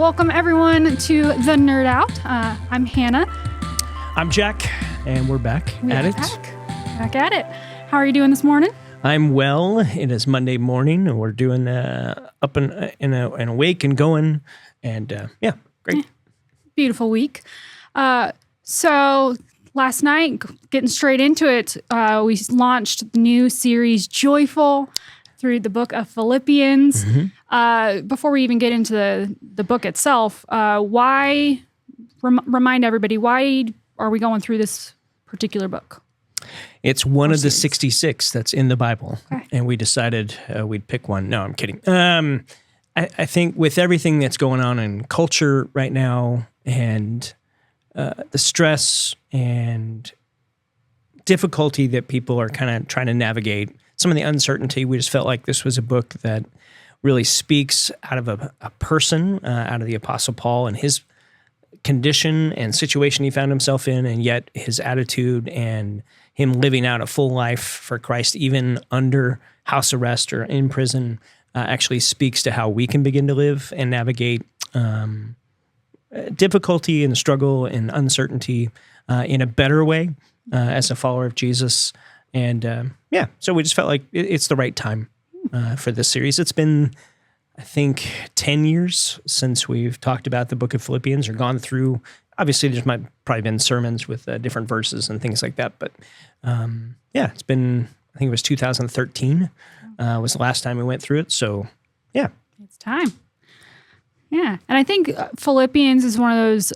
welcome everyone to The Nerd Out. I'm Hannah. I'm Jack, and we're back at it. Back at it. How are you doing this morning? I'm well. It is Monday morning, and we're doing up and awake and going, and great. Yeah. Beautiful week. So last night, getting straight into it, we launched the new series Joyful through the book of Philippians. Mm-hmm. Before we even get into the book itself, remind everybody, why are we going through this particular book? It's one of the 66 that's in the Bible, okay. And we decided we'd pick one. No, I'm kidding. I think with everything that's going on in culture right now and the stress and difficulty that people are kind of trying to navigate, some of the uncertainty, we just felt like this was a book that really speaks out of a person, out of the Apostle Paul and his condition and situation he found himself in, and yet his attitude and him living out a full life for Christ, even under house arrest or in prison, actually speaks to how we can begin to live and navigate difficulty and struggle and uncertainty in a better way as a follower of Jesus. And so we just felt like it's the right time for this series. It's been, I think, 10 years since we've talked about the book of Philippians or gone through. Obviously, there's probably been sermons with different verses and things like that. But it's been, I think it was 2013 was the last time we went through it. So, yeah. It's time. Yeah. And I think Philippians is one of those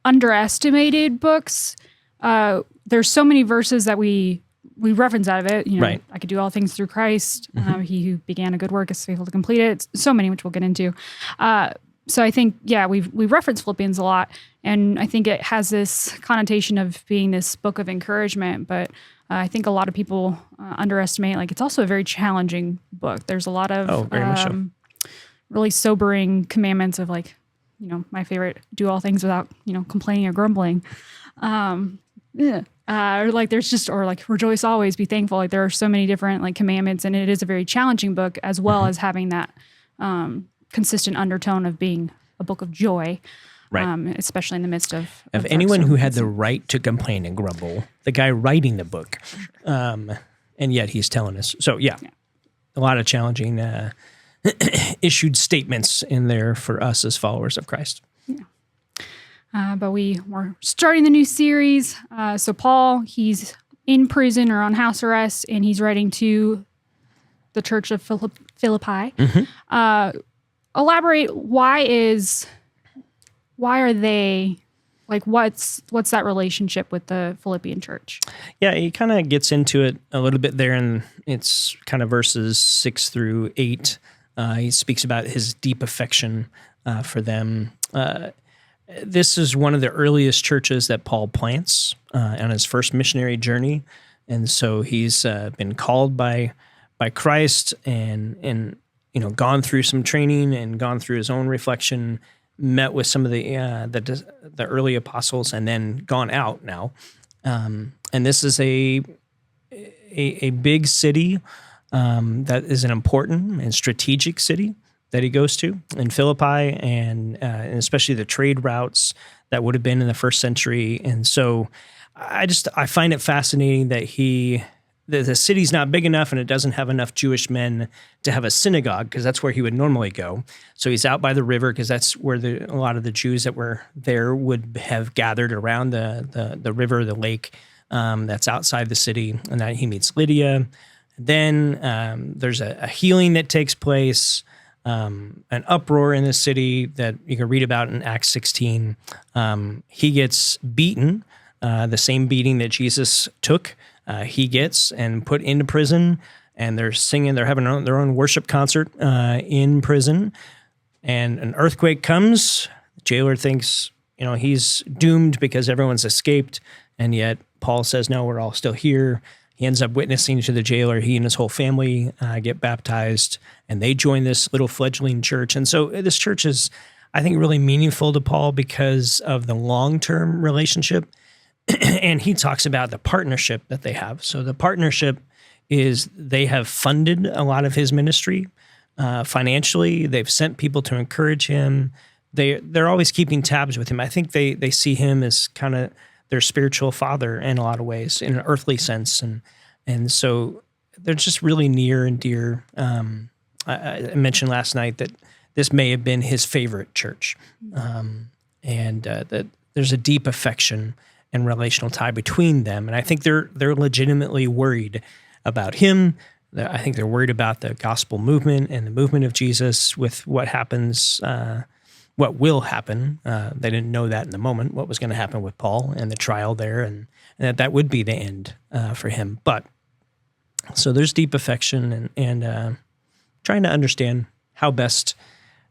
underestimated books. There's so many verses that we reference out of it. You know, right. I could do all things through Christ. He who began a good work is faithful to complete it. It's so many, which we'll get into. So I think, we reference Philippians a lot, and I think it has this connotation of being this book of encouragement, but I think a lot of people underestimate, like, it's also a very challenging book. There's a lot of very much so. Really sobering commandments of, like, my favorite, do all things without, complaining or grumbling. Or like there's just, or like rejoice always, be thankful. Like there are so many different like commandments, and it is a very challenging book, as well as having that consistent undertone of being a book of joy, right? Especially in the midst of anyone who had the right to complain and grumble, the guy writing the book, and yet he's telling us. So a lot of challenging issued statements in there for us as followers of Christ. Yeah. But we're starting the new series. So Paul, he's in prison or on house arrest, and he's writing to the church of Philippi. Mm-hmm. Elaborate, why are they, like, what's that relationship with the Philippian church? Yeah, he kind of gets into it a little bit there, and it's kind of verses 6 through 8. He speaks about his deep affection for them. This is one of the earliest churches that Paul plants on his first missionary journey, and so he's been called by Christ and gone through some training and gone through his own reflection, met with some of the early apostles, and then gone out now. And this is a big city that is an important and strategic city that he goes to in Philippi, and especially the trade routes that would have been in the first century. And so I find it fascinating that the city's not big enough and it doesn't have enough Jewish men to have a synagogue, because that's where he would normally go. So he's out by the river, because that's where a lot of the Jews that were there would have gathered around the river, the lake that's outside the city, and that he meets Lydia. Then there's a healing that takes place. An uproar in the city that you can read about in Acts 16. He gets beaten, the same beating that Jesus took. He gets and put into prison, and they're singing. They're having their own worship concert in prison, and an earthquake comes. The jailer thinks he's doomed because everyone's escaped, and yet Paul says, "No, we're all still here." He ends up witnessing to the jailer. He and his whole family get baptized, and they join this little fledgling church. And so this church is, I think, really meaningful to Paul because of the long-term relationship. And he talks about the partnership that they have. So the partnership is they have funded a lot of his ministry financially. They've sent people to encourage him. they're always keeping tabs with him. I think they see him as kind of their spiritual father in a lot of ways, in an earthly sense, and so they're just really near and dear. I mentioned last night that this may have been his favorite church, and that there's a deep affection and relational tie between them. And I think they're legitimately worried about him. I think they're worried about the gospel movement and the movement of Jesus with what happens, what will happen. They didn't know that in the moment, what was going to happen with Paul and the trial there, and that would be the end for him. But so there's deep affection and trying to understand how best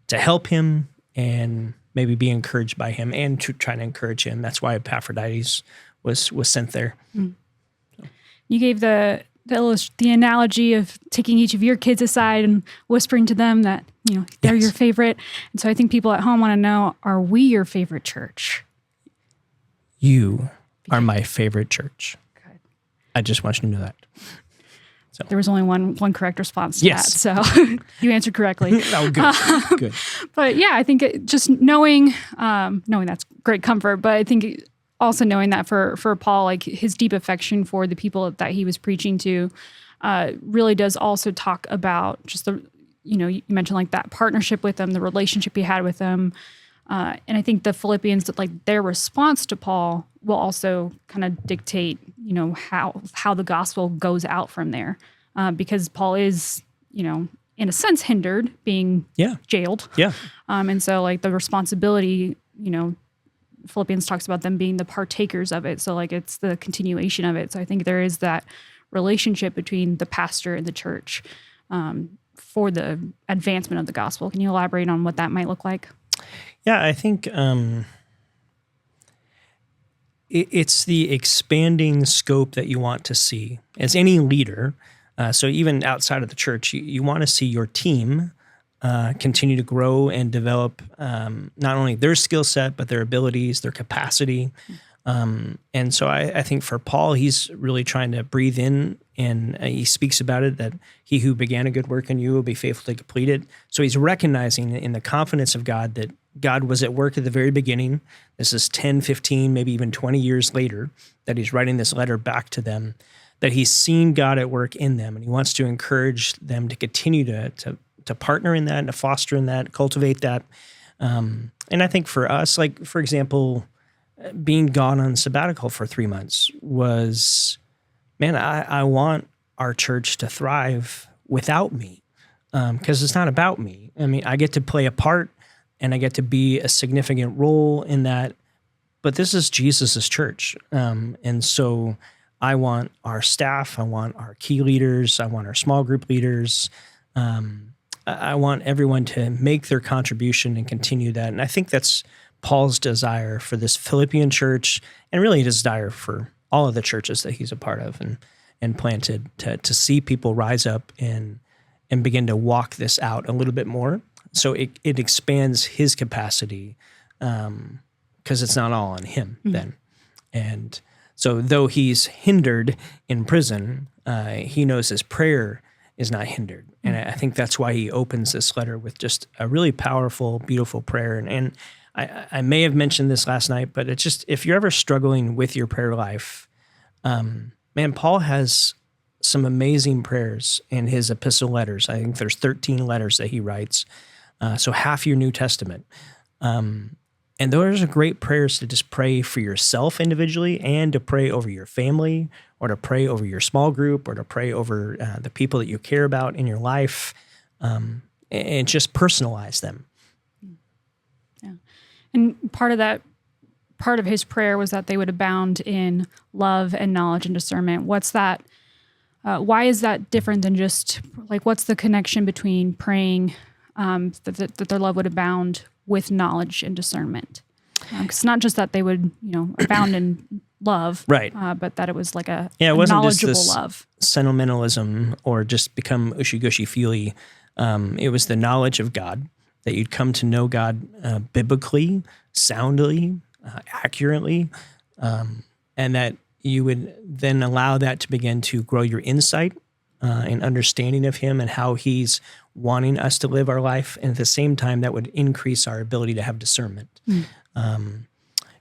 to help him and maybe be encouraged by him and to try to encourage him. That's why Epaphroditus was sent there. You gave the analogy of taking each of your kids aside and whispering to them that, they're your favorite. And so I think people at home want to know, are we your favorite church? You are my favorite church. Good. I just want you to know that. So. There was only one correct response to that, so you answered correctly. Oh, good. Good. But yeah, I think just knowing that's great comfort, but I think also knowing that for Paul, like his deep affection for the people that he was preaching to really does also talk about just you mentioned like that partnership with them, the relationship he had with them. And I think the Philippians, like their response to Paul will also kind of dictate, how the gospel goes out from there. Because Paul is, in a sense hindered, being jailed. Yeah. And so like the responsibility, Philippians talks about them being the partakers of it. So like it's the continuation of it. So I think there is that relationship between the pastor and the church for the advancement of the gospel. Can you elaborate on what that might look like? Yeah, I think it's the expanding scope that you want to see as any leader. So even outside of the church, you want to see your team continue to grow and develop not only their skill set, but their abilities, their capacity. And so I think for Paul, he's really trying to breathe in, and he speaks about it, that he who began a good work in you will be faithful to complete it. So he's recognizing in the confidence of God that God was at work at the very beginning. This is 10, 15, maybe even 20 years later that he's writing this letter back to them, that he's seen God at work in them, and he wants to encourage them to continue to partner in that and to foster in that, cultivate that. And I think for us, like, for example, being gone on sabbatical for 3 months was, man, I want our church to thrive without me, because it's not about me. I mean, I get to play a part and I get to be a significant role in that, but this is Jesus's church. And so I want our staff, I want our key leaders, I want our small group leaders, I want everyone to make their contribution and continue that. And I think that's Paul's desire for this Philippian church, and really his desire for all of the churches that he's a part of and planted, to see people rise up and begin to walk this out a little bit more. So it expands his capacity, because it's not all on him then. And so though he's hindered in prison, he knows his prayer is not hindered. And I think that's why he opens this letter with just a really powerful, beautiful prayer. And I may have mentioned this last night, but it's just, if you're ever struggling with your prayer life, man, Paul has some amazing prayers in his epistle letters. I think there's 13 letters that he writes. So half your New Testament. And those are great prayers to just pray for yourself individually, and to pray over your family, or to pray over your small group, or to pray over the people that you care about in your life, and just personalize them. Yeah. And part of his prayer was that they would abound in love and knowledge and discernment. What's that? Why is that different than just like, what's the connection between praying that their love would abound with knowledge and discernment? It's not just that they would, abound in love, right? But that it was like a it wasn't knowledgeable just this love, sentimentalism, or just become ushy-gushy feely. It was the knowledge of God, that you'd come to know God biblically, soundly, accurately, and that you would then allow that to begin to grow your insight, and understanding of him and how he's wanting us to live our life. And at the same time, that would increase our ability to have discernment.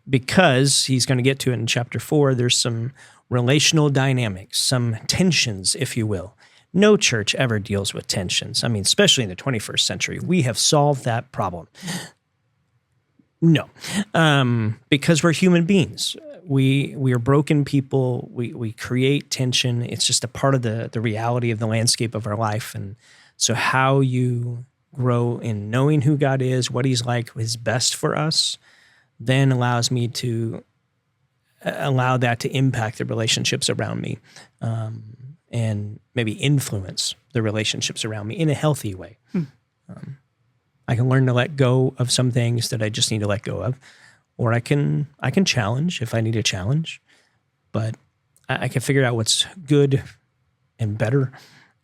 Because he's going to get to it in chapter 4, there's some relational dynamics, some tensions, if you will. No church ever deals with tensions. I mean, especially in the 21st century. We have solved that problem. No, because we're human beings. We are broken people. We create tension. It's just a part of the reality of the landscape of our life. And so how you grow in knowing who God is, what he's like, his best for us, then allows me to allow that to impact the relationships around me, and maybe influence the relationships around me in a healthy way. I can learn to let go of some things that I just need to let go of, or I can challenge if I need a challenge, but I can figure out what's good and better,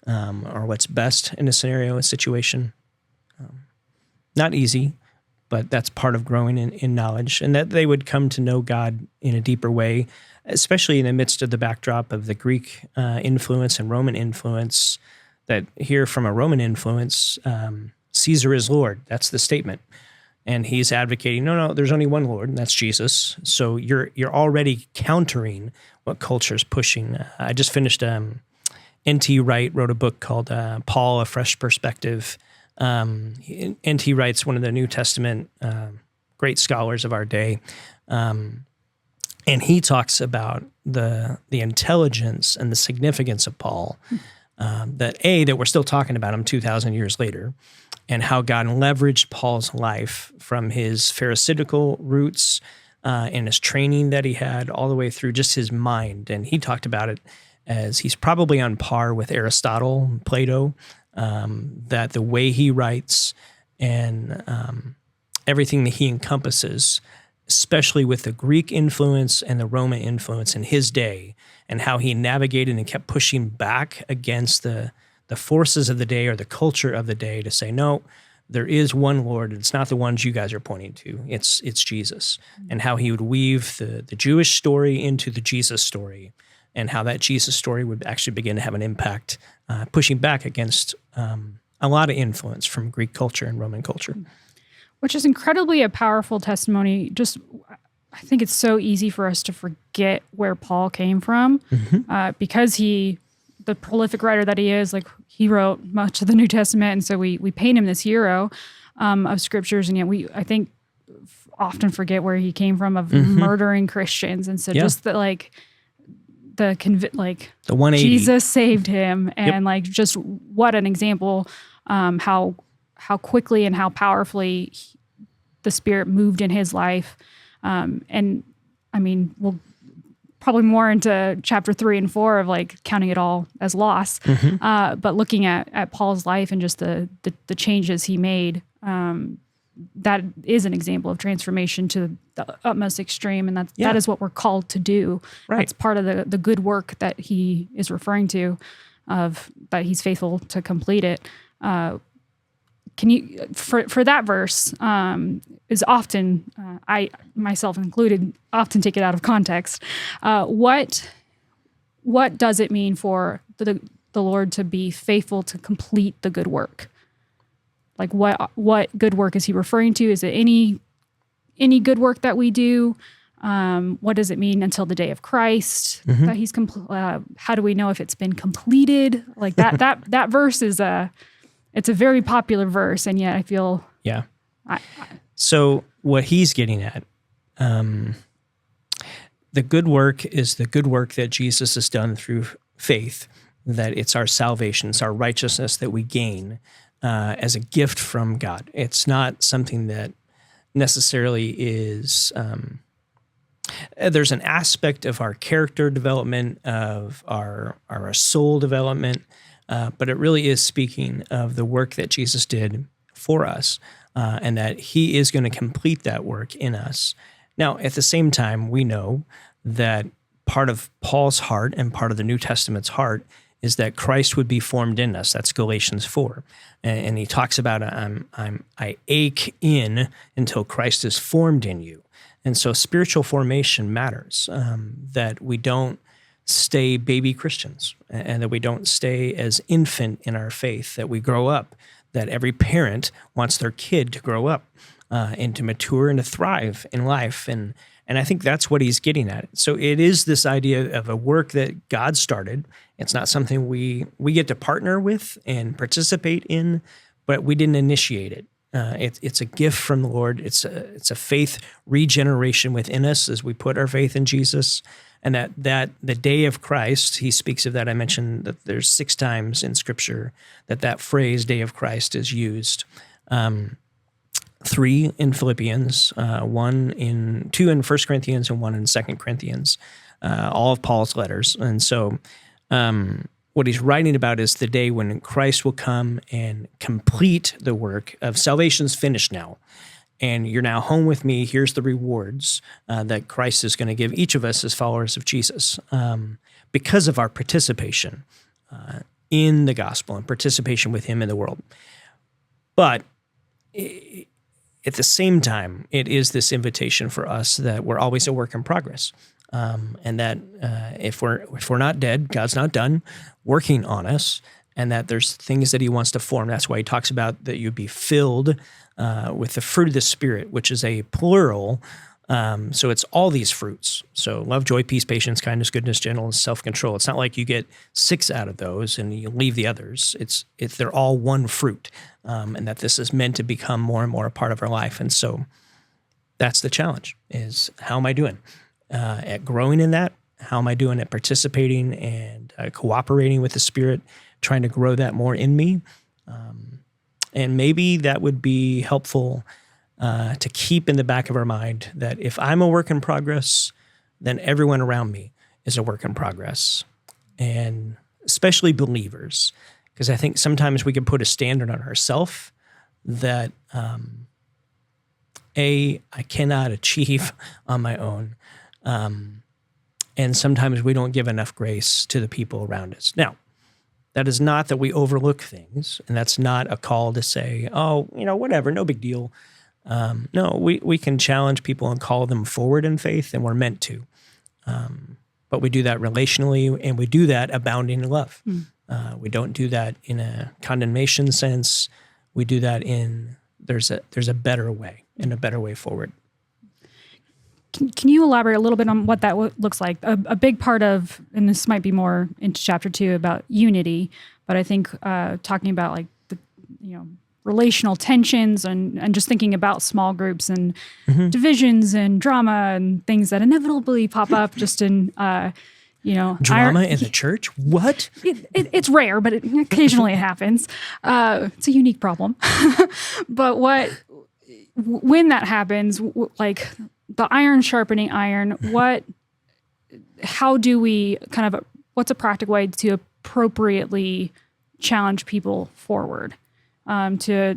or what's best in a scenario, a situation. Not easy, but that's part of growing in knowledge, and that they would come to know God in a deeper way, especially in the midst of the backdrop of the Greek influence and Roman influence. That here from a Roman influence, Caesar is Lord. That's the statement. And he's advocating, no, there's only one Lord, and that's Jesus. So you're already countering what culture's pushing. I just finished, N.T. Wright wrote a book called Paul, A Fresh Perspective. N.T. Wright's one of the New Testament great scholars of our day. And he talks about the intelligence and the significance of Paul, that we're still talking about him 2,000 years later, and how God leveraged Paul's life from his Pharisaical roots and his training that he had all the way through just his mind. And he talked about it as he's probably on par with Aristotle, Plato, that the way he writes and everything that he encompasses, especially with the Greek influence and the Roman influence in his day, and how he navigated and kept pushing back against the forces of the day or the culture of the day to say, no, there is one Lord. It's not the ones you guys are pointing to. It's Jesus. And how he would weave the Jewish story into the Jesus story, and how that Jesus story would actually begin to have an impact, pushing back against a lot of influence from Greek culture and Roman culture. Which is incredibly a powerful testimony. I think it's so easy for us to forget where Paul came from, because the prolific writer that he is, like, he wrote much of the New Testament, and so we paint him this hero of scriptures, and yet I think often forget where he came from of murdering Christians, and so just that, like, the 180. Jesus saved him, and like, just what an example, how quickly and how powerfully the Spirit moved in his life. And I mean, we'll probably more into chapter 3 and 4 of like counting it all as loss. But looking at Paul's life and just the changes he made, that is an example of transformation to the utmost extreme. And that is what we're called to do. Right. That's part of the good work that he is referring to, of that he's faithful to complete it. Can you, for that verse, is often, I myself included, often take it out of context. What does it mean for the Lord to be faithful to complete the good work? Like, what good work is he referring to? Is it any good work that we do? What does it mean until the day of Christ that he's how do we know if it's been completed? Like that verse is it's a very popular verse, and yet I feel so what he's getting at, the good work is the good work that Jesus has done through faith, that it's our salvation, it's our righteousness that we gain as a gift from God. It's not something that necessarily is, there's an aspect of our character development, of our soul development, but it really is speaking of the work that Jesus did for us, and that he is going to complete that work in us. Now, at the same time, we know that part of Paul's heart and part of the New Testament's heart is that Christ would be formed in us. That's Galatians 4. And he talks about, I ache in until Christ is formed in you. And so spiritual formation matters, that we don't stay baby Christians, and that we don't stay as infant in our faith, that we grow up, that every parent wants their kid to grow up and to mature and to thrive in life. And I think that's what he's getting at. So it is this idea of a work that God started. It's not something we get to partner with and participate in, but we didn't initiate it. It's a gift from the Lord. It's a faith regeneration within us as we put our faith in Jesus. And that the day of Christ, he speaks of that. I mentioned that there's 6 times in Scripture that phrase "day of Christ" is used. 3 in Philippians, 2 in 1 Corinthians, and 1 in 2 Corinthians, all of Paul's letters. And so what he's writing about is the day when Christ will come and complete the work of salvation's finished now. And you're now home with me. Here's the rewards that Christ is going to give each of us as followers of Jesus because of our participation in the gospel and participation with him in the world. But at the same time, it is this invitation for us that we're always a work in progress. And that if we're not dead, God's not done working on us, and that there's things that he wants to form. That's why he talks about that you'd be filled with the fruit of the Spirit, which is a plural. So it's all these fruits. So love, joy, peace, patience, kindness, goodness, gentleness, self-control. It's not like you get 6 out of those and you leave the others. They're all one fruit, and that this is meant to become more and more a part of our life. And so that's the challenge: is how am I doing at growing in that? How am I doing at participating and cooperating with the Spirit, trying to grow that more in me? And maybe that would be helpful to keep in the back of our mind that if I'm a work in progress, then everyone around me is a work in progress, and especially believers, because I think sometimes we can put a standard on ourselves that I cannot achieve on my own. And sometimes we don't give enough grace to the people around us. Now, that is not that we overlook things, and that's not a call to say, oh, whatever, no big deal. No, we can challenge people and call them forward in faith, and we're meant to. But we do that relationally, and we do that abounding in love. We don't do that in a condemnation sense. We do that in there's a better way, and a better way forward. Can you elaborate a little bit on what that looks like? A big part of, and this might be more into chapter 2 about unity, but I think talking about like the relational tensions and just thinking about small groups and divisions and drama and things that inevitably pop up just in drama in the church. What? It's rare, but occasionally it happens. It's a unique problem. But when that happens, like the iron sharpening iron, how do we what's a practical way to appropriately challenge people forward? To,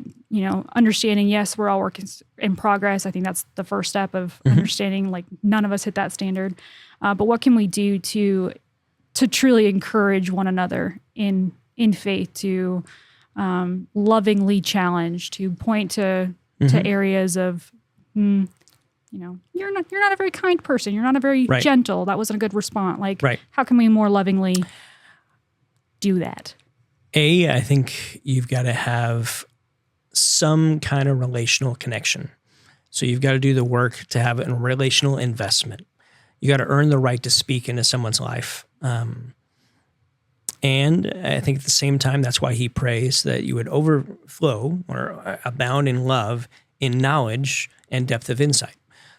understanding, yes, we're all working in progress. I think that's the first step of understanding, like, none of us hit that standard. But what can we do to truly encourage one another in faith, to lovingly challenge, to point to areas of, you're not a very kind person. You're not a very gentle. That wasn't a good response. Like, how can we more lovingly do that? I think you've got to have some kind of relational connection. So you've got to do the work to have a relational investment. You got to earn the right to speak into someone's life. And I think at the same time, that's why he prays that you would overflow or abound in love, in knowledge, and depth of insight,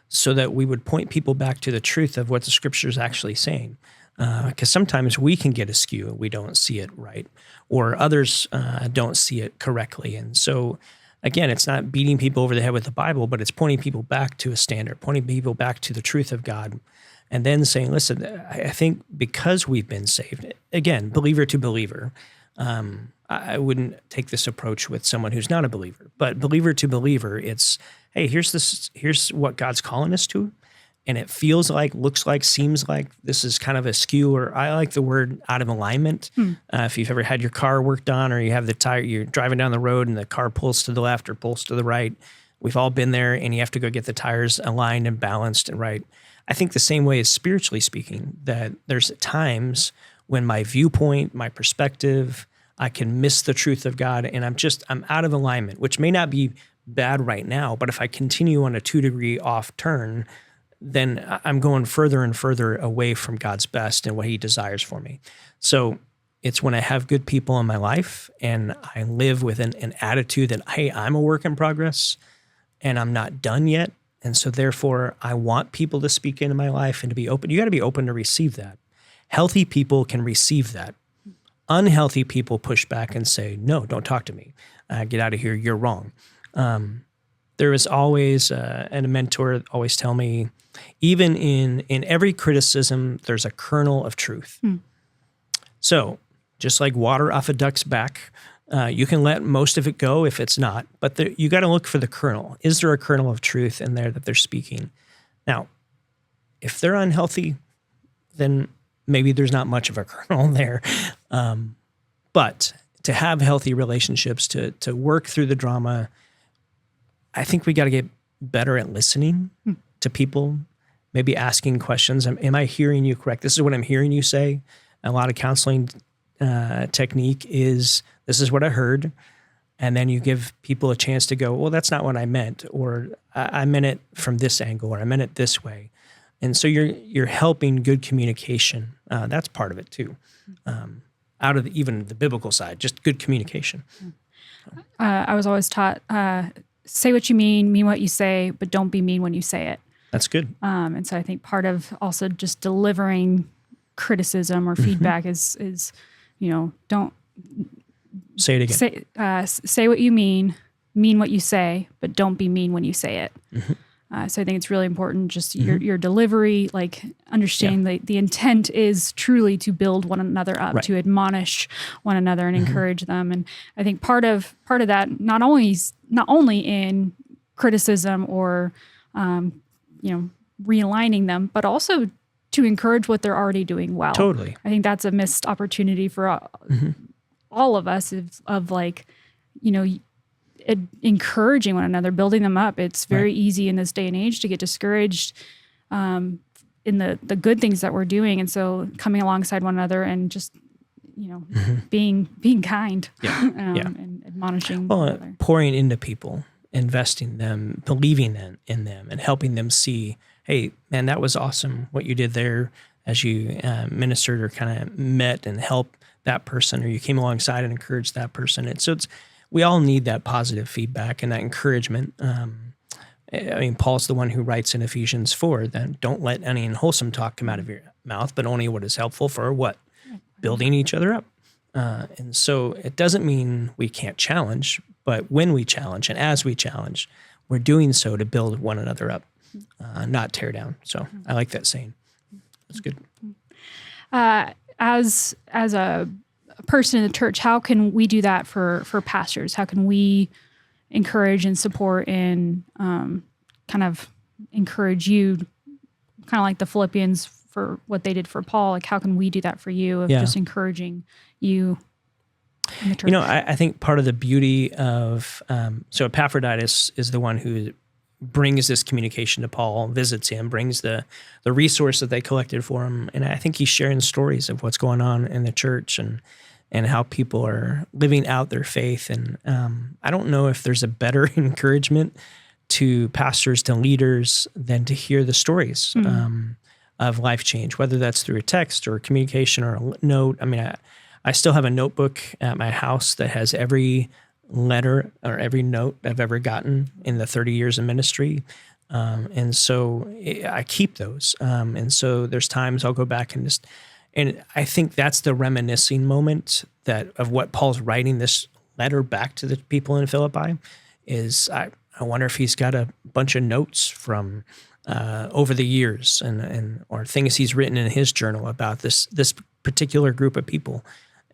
so that we would point people back to the truth of what the Scripture is actually saying. Because sometimes we can get askew, we don't see it right, or others don't see it correctly. And so, again, it's not beating people over the head with the Bible, but it's pointing people back to a standard, pointing people back to the truth of God, and then saying, listen, I think because we've been saved, again, believer to believer, I wouldn't take this approach with someone who's not a believer, but believer to believer, it's, hey, here's what God's calling us to. And it feels like, looks like, seems like this is kind of askew, or I like the word out of alignment. If you've ever had your car worked on, or you have the tire, you're driving down the road and the car pulls to the left or pulls to the right. We've all been there, and you have to go get the tires aligned and balanced and right. I think the same way as spiritually speaking, that there's times when my viewpoint, my perspective, I can miss the truth of God, and I'm out of alignment, which may not be bad right now, but if I continue on a 2-degree off turn, then I'm going further and further away from God's best and what he desires for me. So it's when I have good people in my life and I live with an attitude that, hey, I'm a work in progress and I'm not done yet. And so therefore I want people to speak into my life and to be open. You got to be open to receive that. Healthy people can receive that. Unhealthy people push back and say, no, don't talk to me. Get out of here. You're wrong. There was always, and a mentor always tell me, even in every criticism, there's a kernel of truth. So just like water off a duck's back, you can let most of it go if it's not, but you got to look for the kernel. Is there a kernel of truth in there that they're speaking? Now, if they're unhealthy, then maybe there's not much of a kernel there. But to have healthy relationships, to work through the drama, I think we got to get better at listening to people, maybe asking questions. Am I hearing you correct? This is what I'm hearing you say. A lot of counseling technique is, this is what I heard. And then you give people a chance to go, well, that's not what I meant, or I meant it from this angle, or I meant it this way. And so you're helping good communication. That's part of it too. Out of even the biblical side, just good communication. I was always taught, say what you mean what you say, but don't be mean when you say it. That's good. And so I think part of also just delivering criticism or feedback is don't say it again. Say what you mean what you say, but don't be mean when you say it. So I think it's really important, just your delivery, like understanding the intent is truly to build one another up, to admonish one another and encourage them. And I think part of that, not only in criticism or realigning them, but also to encourage what they're already doing well. Totally. I think that's a missed opportunity for all of us of encouraging one another, building them up. It's very easy in this day and age to get discouraged in the good things that we're doing. And so coming alongside one another and just, being kind and admonishing one another. Pouring into people, investing them, believing in them, and helping them see, hey, man, that was awesome what you did there as you ministered or kind of met and helped that person, or you came alongside and encouraged that person. We all need that positive feedback and that encouragement. Paul's the one who writes in Ephesians 4 that don't let any unwholesome talk come out of your mouth, but only what is helpful for what? Building each other up. And so it doesn't mean we can't challenge, but when we challenge and as we challenge, we're doing so to build one another up, not tear down. So I like that saying. That's good. As a person in the church, how can we do that for pastors? How can we encourage and support and kind of encourage you, kind of like the Philippians for what they did for Paul? Like, how can we do that for you of just encouraging you in the church? I think part of the beauty of, so Epaphroditus is the one who brings this communication to Paul, visits him, brings the resource that they collected for him. And I think he's sharing stories of what's going on in the church and how people are living out their faith. And I don't know if there's a better encouragement to pastors, to leaders, than to hear the stories of life change, whether that's through a text or communication or a note. I still have a notebook at my house that has every letter or every note I've ever gotten in the 30 years of ministry. And so I keep those. And so there's times I'll go back and I think that's the reminiscing moment of what Paul's writing this letter back to the people in Philippi is I wonder if he's got a bunch of notes from over the years or things he's written in his journal about this particular group of people.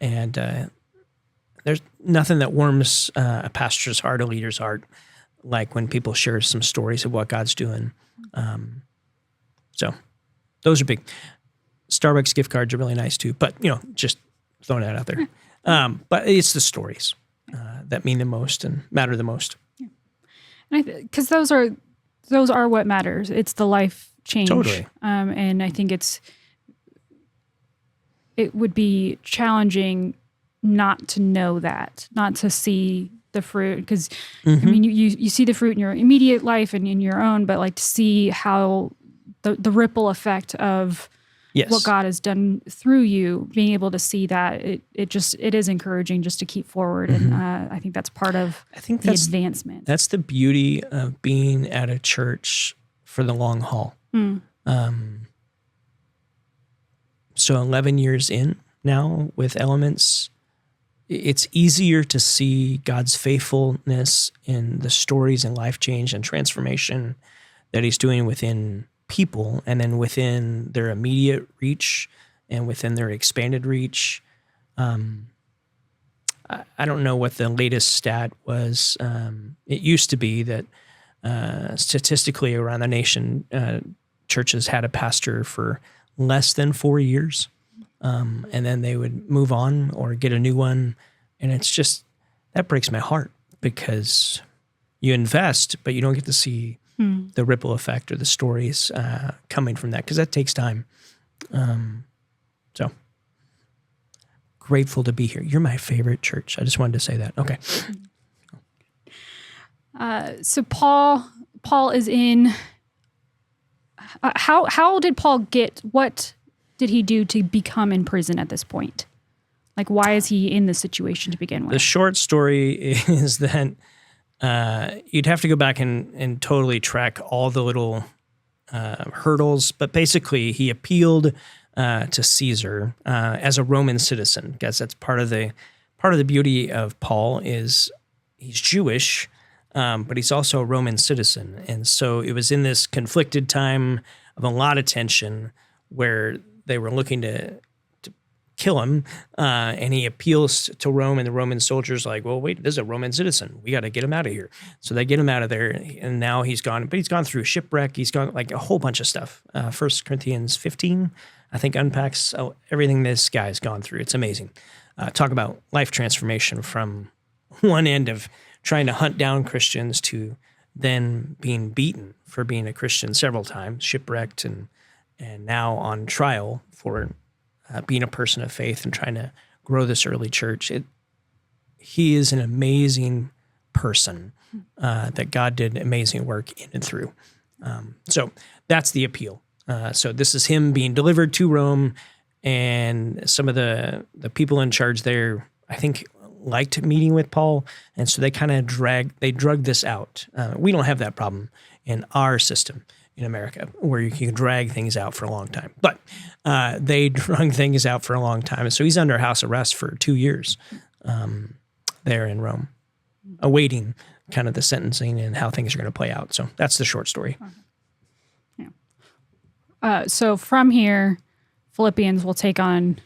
And there's nothing that warms a pastor's heart, a leader's heart, like when people share some stories of what God's doing. So those are big. Starbucks gift cards are really nice too, but just throwing that out there. But it's the stories that mean the most and matter the most. Because those are what matters. It's the life change. Totally. And I think it would be challenging not to know that, not to see the fruit, because I mean, you see the fruit in your immediate life and in your own, but like to see how the ripple effect of what God has done through you, being able to see that, it is encouraging just to keep forward. And I think that's part of the advancement. That's the beauty of being at a church for the long haul. So 11 years in now with Elements, it's easier to see God's faithfulness in the stories and life change and transformation that he's doing within people, and then within their immediate reach and within their expanded reach. I don't know what the latest stat was. It used to be that statistically around the nation, churches had a pastor for less than 4 years. And then they would move on or get a new one. And it's just, that breaks my heart, because you invest, but you don't get to see the ripple effect or the stories coming from that, because that takes time. So grateful to be here. You're my favorite church. I just wanted to say that. Okay. So Paul is in, how did Paul get, what did he do to become in prison at this point? Like, why is he in this situation to begin with? The short story is that you'd have to go back and totally track all the little hurdles, but basically he appealed to Caesar as a Roman citizen. Guys, that's part of the beauty of Paul is he's Jewish, but he's also a Roman citizen, and so it was in this conflicted time of a lot of tension where they were looking to kill him, and he appeals to Rome, and the Roman soldiers are like, well, wait, this is a Roman citizen. We got to get him out of here. So they get him out of there, and now he's gone. But he's gone through shipwreck. He's gone like a whole bunch of stuff. 1 Corinthians 15, I think, unpacks everything this guy's gone through. It's amazing. Talk about life transformation from one end of trying to hunt down Christians to then being beaten for being a Christian several times, shipwrecked, and now on trial for being a person of faith and trying to grow this early church. He is an amazing person that God did amazing work in and through. So that's the appeal. So this is him being delivered to Rome, and some of the people in charge there, I think, liked meeting with Paul, and so they kind of drug this out. We don't have that problem in our system in America, where you can drag things out for a long time. But they drug things out for a long time. And so he's under house arrest for 2 years there in Rome, awaiting kind of the sentencing and how things are going to play out. So that's the short story. Yeah. So from here, Philippians will take on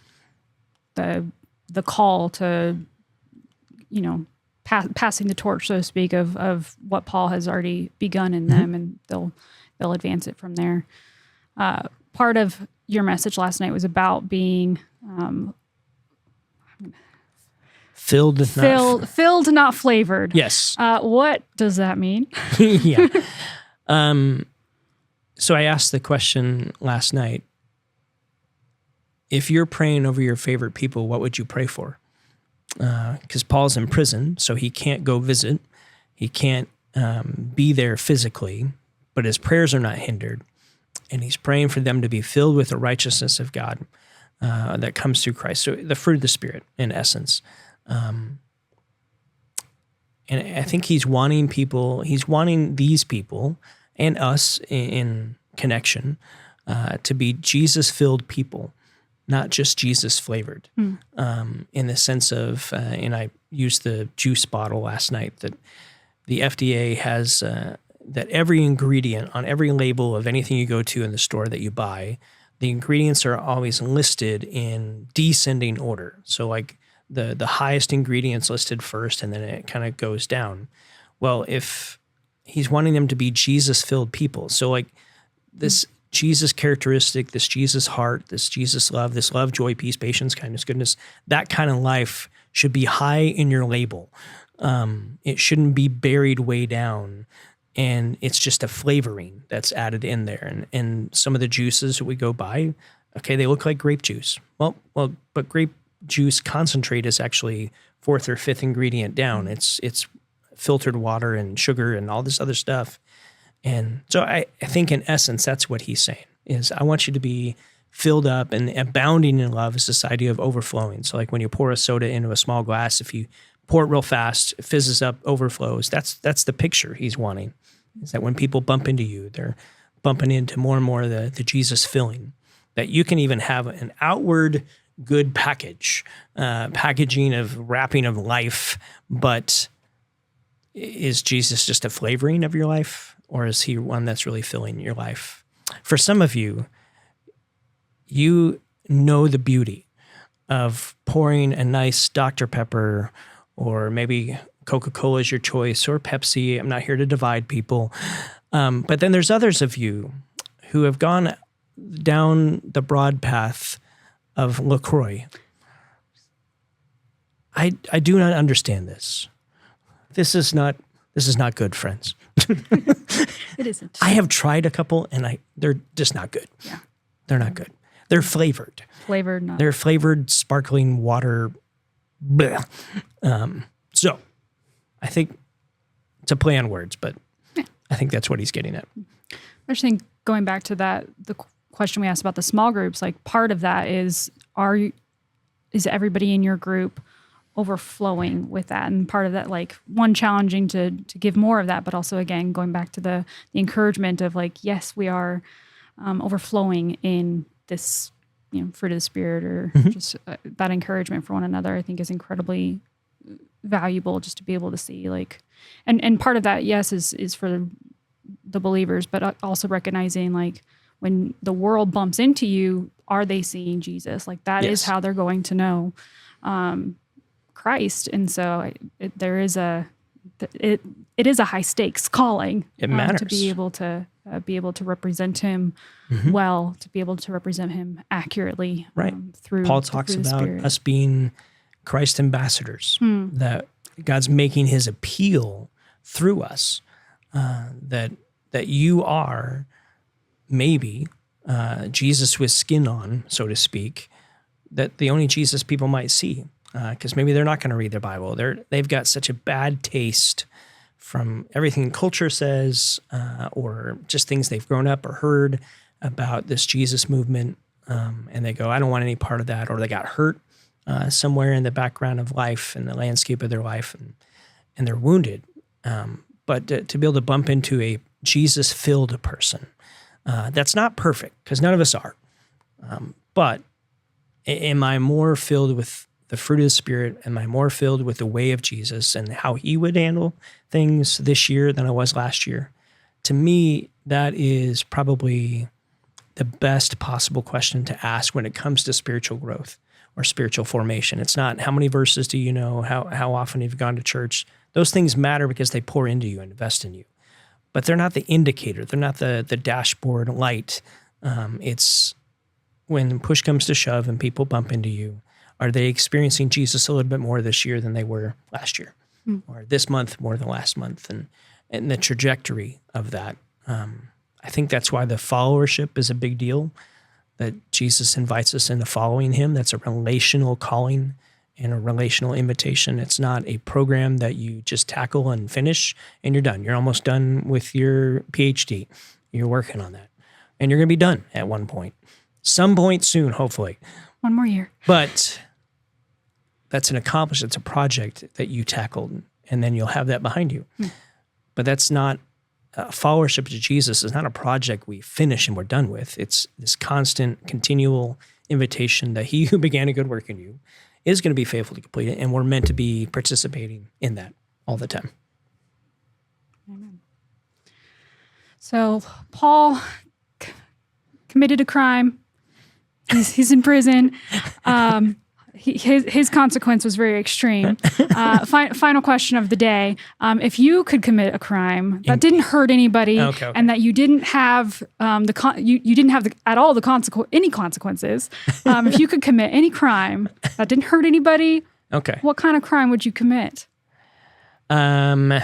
the call to, passing the torch, so to speak, of what Paul has already begun in them, and they'll advance it from there. Part of your message last night was about being filled, not flavored. Yes. What does that mean? Yeah. So I asked the question last night, if you're praying over your favorite people, what would you pray for? Because Paul's in prison, so he can't go visit. He can't be there physically, but his prayers are not hindered. And he's praying for them to be filled with the righteousness of God that comes through Christ. So the fruit of the Spirit, in essence. And I think he's wanting these people and us in connection to be Jesus-filled people, not just Jesus-flavored. In the sense of, and I used the juice bottle last night, that the FDA has... that every ingredient on every label of anything you go to in the store that you buy, the ingredients are always listed in descending order. So like the highest ingredients listed first, and then it kind of goes down. Well, if he's wanting them to be Jesus-filled people, so like this Jesus characteristic, this Jesus heart, this Jesus love, this love, joy, peace, patience, kindness, goodness, that kind of life should be high in your label. It shouldn't be buried way down. and it's just a flavoring that's added in there. And some of the juices that we go by, okay, they look like grape juice. Well, but grape juice concentrate is actually fourth or fifth ingredient down. It's filtered water and sugar and all this other stuff. And so I think in essence, that's what he's saying is I want you to be filled up, and abounding in love is this idea of overflowing. So like when you pour a soda into a small glass, if you pour it real fast, it fizzes up, overflows. That's the picture he's wanting, is that when people bump into you, they're bumping into more and more the Jesus filling, that you can even have an outward good packaging of wrapping of life, but is Jesus just a flavoring of your life, or is he one that's really filling your life? For some of you, you know the beauty of pouring a nice Dr. Pepper, or maybe Coca-Cola is your choice, or Pepsi. I'm not here to divide people. But then there's others of you who have gone down the broad path of LaCroix. I do not understand this. This is not good, friends. It isn't. I have tried a couple, and they're just not good. Yeah. They're not good. They're flavored. Flavored, not. They're flavored sparkling water. Bleh. So I think it's a play on words, but Yeah. I think that's what he's getting at. I just think going back to that, the question we asked about the small groups, like part of that is everybody in your group overflowing with that? And part of that, like one, challenging to give more of that, but also again, going back to the encouragement of like, yes, we are overflowing in this, fruit of the Spirit, or just that encouragement for one another, I think is incredibly valuable, just to be able to see like, and part of that, yes, is for the believers, but also recognizing like when the world bumps into you, are they seeing Jesus? Like that is how they're going to know Christ. And so it is a high stakes calling. It matters to be able to represent him well, to be able to represent him accurately. Right. Through Paul talks through the about Spirit. us being Christ ambassadors, that God's making his appeal through us, that you are maybe Jesus with skin on, so to speak, that the only Jesus people might see, because maybe they're not going to read their Bible. They've got such a bad taste from everything culture says, or just things they've grown up or heard about this Jesus movement, and they go, I don't want any part of that, or they got hurt somewhere in the background of life and the landscape of their life, and they're wounded. But to be able to bump into a Jesus-filled person, that's not perfect, because none of us are. But am I more filled with the fruit of the Spirit? Am I more filled with the way of Jesus and how he would handle things this year than I was last year? To me, that is probably the best possible question to ask when it comes to spiritual growth or spiritual formation. It's not how many verses do you know, how often have you gone to church. Those things matter because they pour into you and invest in you. But they're not the indicator. They're not the dashboard light. It's when push comes to shove and people bump into you, are they experiencing Jesus a little bit more this year than they were last year? Or this month more than last month? And the trajectory of that. I think that's why the followership is a big deal, that Jesus invites us into following him. That's a relational calling and a relational invitation. It's not a program that you just tackle and finish and you're done. You're almost done with your PhD. You're working on that. And you're going to be done at one point. Some point soon, hopefully. One more year. But that's an accomplishment. It's a project that you tackled, and then you'll have that behind you. But that's not followership to Jesus is not a project we finish and we're done with. It's this constant, continual invitation that he who began a good work in you is going to be faithful to complete it, and we're meant to be participating in that all the time. Amen. So Paul committed a crime. He's in prison. His consequence was very extreme. Final question of the day: if you could commit a crime that didn't hurt anybody, and that you didn't have you didn't have any consequences, if you could commit any crime that didn't hurt anybody, what kind of crime would you commit? Wow,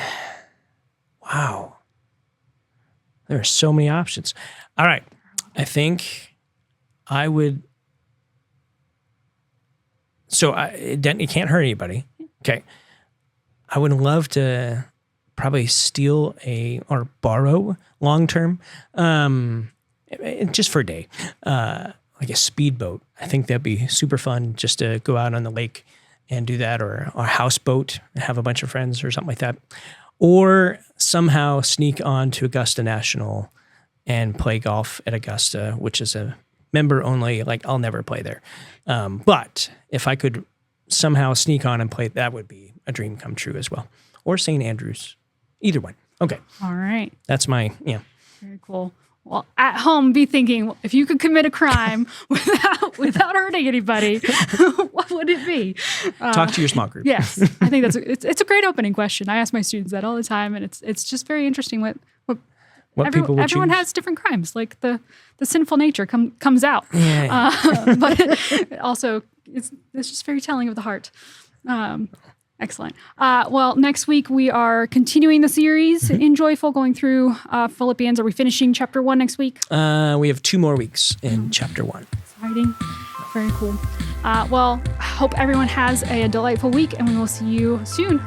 There are so many options. All right. I think I would. So it can't hurt anybody. Okay. I would love to probably steal or borrow long-term, just for a day, like a speedboat. I think that'd be super fun just to go out on the lake and do that, or a houseboat and have a bunch of friends or something like that. Or somehow sneak on to Augusta National and play golf at Augusta, which is a member only. Like, I'll never play there. But if I could somehow sneak on and play, that would be a dream come true as well. Or St. Andrews, either one. Okay. All right. That's my, Very cool. Well, at home, be thinking, if you could commit a crime without hurting anybody, what would it be? Talk to your small group. Yes, I think it's a great opening question. I ask my students that all the time, and it's just very interesting what people would everyone choose. has different crimes. Like the sinful nature comes out, Yeah. but it also it's just very telling of the heart. Excellent. Well, next week we are continuing the series in Joyful, going through Philippians. Are we finishing chapter 1 next week? We have 2 more weeks in chapter 1. Exciting. Very cool. Well, I hope everyone has a delightful week, and we will see you soon.